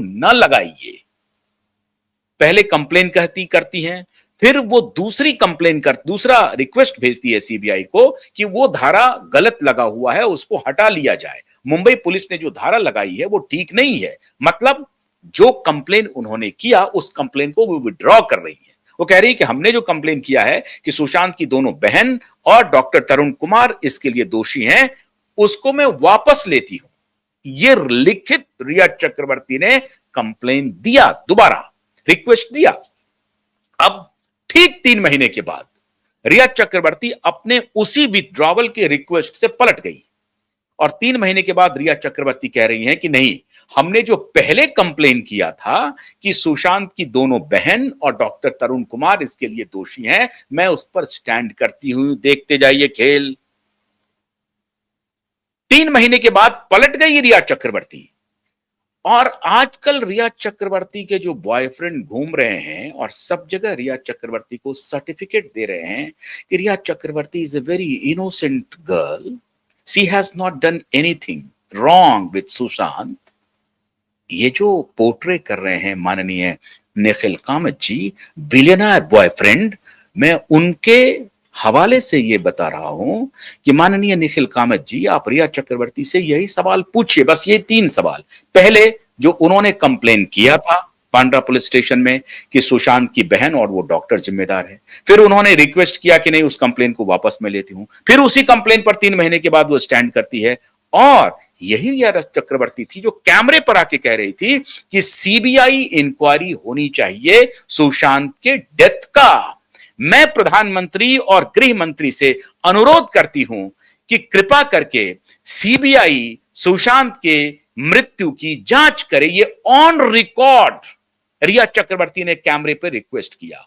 न लगाइए। पहले कंप्लेन करती हैं, फिर वो दूसरा रिक्वेस्ट भेजती है सीबीआई को कि वो धारा गलत लगा हुआ है, उसको हटा लिया जाए। मुंबई पुलिस ने जो धारा लगाई है वो ठीक नहीं है। मतलब जो कंप्लेन उन्होंने किया उस कंप्लेन को वो विड्रॉ कर रही है। वो कह रही है कि हमने जो कंप्लेन किया है कि सुशांत की दोनों बहन और डॉक्टर तरुण कुमार इसके लिए दोषी हैं, उसको मैं वापस लेती हूं। ये लिखित रिया चक्रवर्ती ने कंप्लेन दिया, दोबारा रिक्वेस्ट दिया। अब ठीक 3 महीने के बाद रिया चक्रवर्ती अपने उसी विथड्रॉवल के रिक्वेस्ट से पलट गई और 3 महीने के बाद रिया चक्रवर्ती कह रही हैं कि नहीं, हमने जो पहले कंप्लेन किया था कि सुशांत की दोनों बहन और डॉक्टर तरुण कुमार इसके लिए दोषी हैं, मैं उस पर स्टैंड करती हूं। देखते जाइए खेल। 3 महीने के बाद पलट गई रिया चक्रवर्ती। और आजकल रिया चक्रवर्ती के जो बॉयफ्रेंड घूम रहे हैं और सब जगह रिया चक्रवर्ती को सर्टिफिकेट दे रहे हैं कि Riya Chakraborty is a very innocent girl, she has not done anything wrong with Sushant. ये जो पोर्ट्रे कर रहे हैं माननीय निखिल कामत जी, बिलियनर बॉयफ्रेंड, मैं उनके हवाले से ये बता रहा हूं कि माननीय निखिल कामत जी, आप रिया चक्रवर्ती से यही सवाल पूछिए, बस ये 3 सवाल। पहले जो उन्होंने कंप्लेन किया था बांद्रा पुलिस स्टेशन में कि सुशांत की बहन और वो डॉक्टर जिम्मेदार है, फिर उन्होंने रिक्वेस्ट किया कि नहीं, उस कंप्लेन को वापस मैं लेती हूं, फिर उसी कंप्लेन पर 3 महीने के बाद वो स्टैंड करती है। और यही रिया चक्रवर्ती थी जो कैमरे पर आके कह रही थी कि सीबीआई इंक्वायरी होनी चाहिए सुशांत के डेथ का। मैं प्रधानमंत्री और गृह मंत्री से अनुरोध करती हूं कि कृपा करके सीबीआई सुशांत के मृत्यु की जांच करे। ये ऑन रिकॉर्ड रिया चक्रवर्ती ने कैमरे पर रिक्वेस्ट किया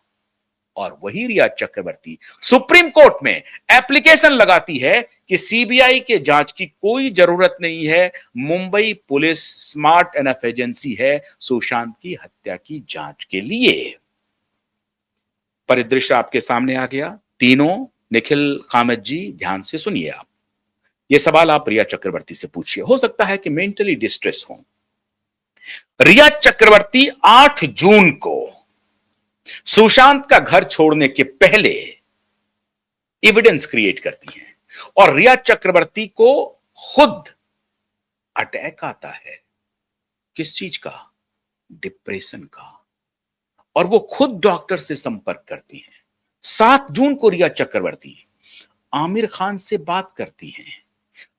और वही रिया चक्रवर्ती सुप्रीम कोर्ट में एप्लीकेशन लगाती है कि सीबीआई के जांच की कोई जरूरत नहीं है, Mumbai police smart enough agency है सुशांत की हत्या की जांच के लिए। परिदृश्य आपके सामने आ गया। तीनों, निखिल कामत जी, ध्यान से सुनिए। आप ये सवाल आप रिया चक्रवर्ती से पूछिए, हो सकता है कि मेंटली डिस्ट्रेस हो। रिया चक्रवर्ती 8 जून को सुशांत का घर छोड़ने के पहले एविडेंस क्रिएट करती हैं और रिया चक्रवर्ती को खुद अटैक आता है। किस चीज का? डिप्रेशन का। और वो खुद डॉक्टर से संपर्क करती हैं। 7 जून को रिया चक्रवर्ती आमिर खान से बात करती हैं,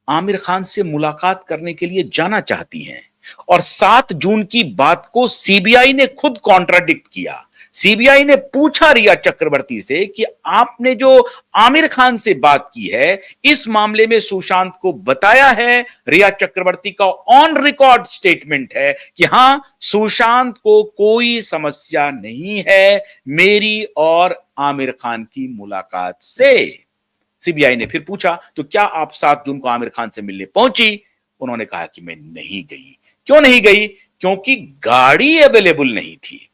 आमिर खान से मुलाकात करने के लिए जाना चाहती हैं और 7 जून की बात को सीबीआई ने खुद कॉन्ट्राडिक्ट किया। सीबीआई ने पूछा रिया चक्रवर्ती से कि आपने जो आमिर खान से बात की है, इस मामले में सुशांत को बताया है? रिया चक्रवर्ती का ऑन रिकॉर्ड स्टेटमेंट है कि हां, सुशांत को कोई समस्या नहीं है मेरी और आमिर खान की मुलाकात से। सीबीआई ने फिर पूछा, तो क्या आप 7 जून को आमिर खान से मिलने पहुंची? उन्होंने कहा कि मैं नहीं गई। क्यों नहीं गई? क्योंकि गाड़ी अवेलेबल नहीं थी।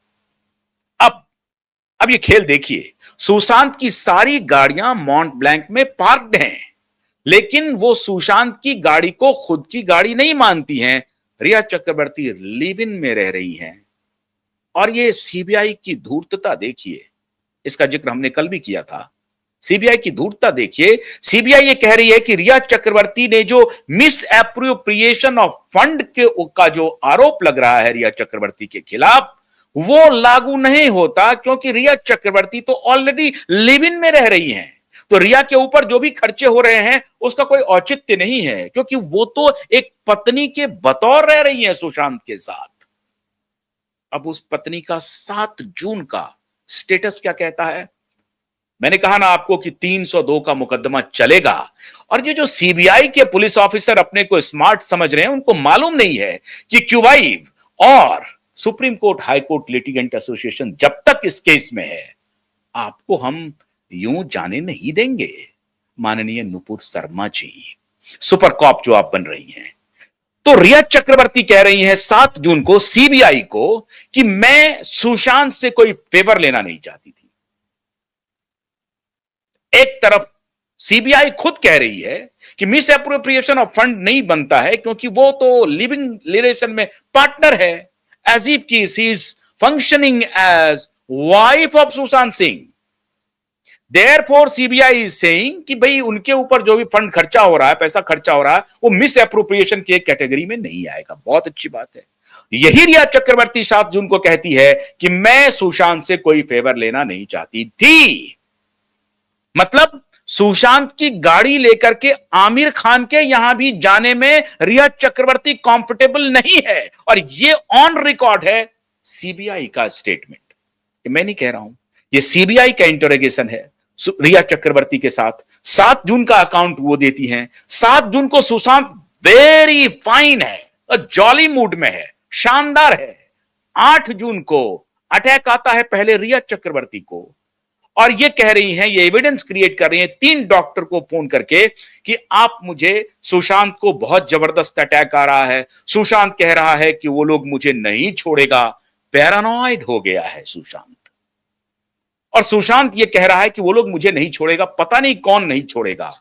अब ये खेल देखिए, सुशांत की सारी गाड़ियां मॉन्ट ब्लैंक में पार्क्ड हैं, लेकिन वो सुशांत की गाड़ी को खुद की गाड़ी नहीं मानती हैं। रिया चक्रवर्ती लिव इन में रह रही हैं। और ये सीबीआई की धूर्तता देखिए, इसका जिक्र हमने कल भी किया था। सीबीआई की धूर्तता देखिए। सीबीआई ये कह रही है कि रिया चक्रवर्ती ने जो मिस एप्रोप्रिएशन ऑफ फंड का जो आरोप लग रहा है रिया चक्रवर्ती के खिलाफ, वो लागू नहीं होता क्योंकि रिया चक्रवर्ती तो ऑलरेडी लिव इन में रह रही हैं। तो रिया के ऊपर जो भी खर्चे हो रहे हैं उसका कोई औचित्य नहीं है, क्योंकि वो तो एक पत्नी के बतौर रह रही हैं सुशांत के साथ। अब उस पत्नी का 7 जून का स्टेटस क्या कहता है? मैंने कहा ना आपको कि 302 का मुकदमा चलेगा। और ये जो सीबीआई के पुलिस ऑफिसर अपने को स्मार्ट समझ रहे हैं, उनको मालूम नहीं है कि क्यूवाइव और supreme court high court litigant association जब तक इस केस में है, आपको हम यूं जाने नहीं देंगे। माननीय नुपुर शर्मा जी, सुपर कॉप जो आप बन रही हैं, तो रिया चक्रवर्ती कह रही हैं 7 जून को सीबीआई को कि मैं सुशांत से कोई फेवर लेना नहीं चाहती थी। एक तरफ सीबीआई खुद कह रही है कि मिस एप्रोप्रिएशन ऑफ फंड नहीं बनता है क्योंकि वो तो लिविंग रिलेशन में पार्टनर है। as if she is functioning as wife of Sushant Singh. Therefore CBI is saying कि भाई उनके ऊपर जो भी फंड खर्चा हो रहा है, पैसा खर्चा हो रहा है, वो मिस एप्रोप्रिएशन की कैटेगरी में नहीं आएगा। बहुत अच्छी बात है। यही रिया चक्रवर्ती 7 जून को कहती है कि मैं सुशांत से कोई फेवर लेना नहीं चाहती थी। मतलब सुशांत की गाड़ी लेकर के आमिर खान के यहां भी जाने में रिया चक्रवर्ती कंफर्टेबल नहीं है, और ये ऑन रिकॉर्ड है सीबीआई का स्टेटमेंट। मैं नहीं कह रहा हूं, ये सीबीआई का इंटरोगेशन है रिया चक्रवर्ती के साथ। 7 जून का अकाउंट वो देती हैं। 7 जून को सुशांत वेरी फाइन है, जॉली मूड में है, शानदार है। 8 जून को अटैक आता है पहले रिया चक्रवर्ती को, और ये कह रही हैं, ये एविडेंस क्रिएट कर रही हैं 3 डॉक्टर को फोन करके कि आप मुझे, सुशांत को बहुत जबरदस्त अटैक आ रहा है, सुशांत कह रहा है कि वो लोग मुझे नहीं छोड़ेगा। पैरानॉइड हो गया है सुशांत, और सुशांत ये कह रहा है कि वो लोग मुझे नहीं छोड़ेगा, पता नहीं कौन नहीं छोड़ेगा।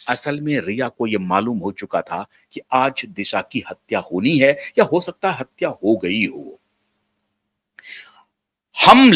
असल में रिया को यह मालूम हो चुका था कि आज दिशा की हत्या होनी है, या हो सकता है हत्या हो गई हो। हम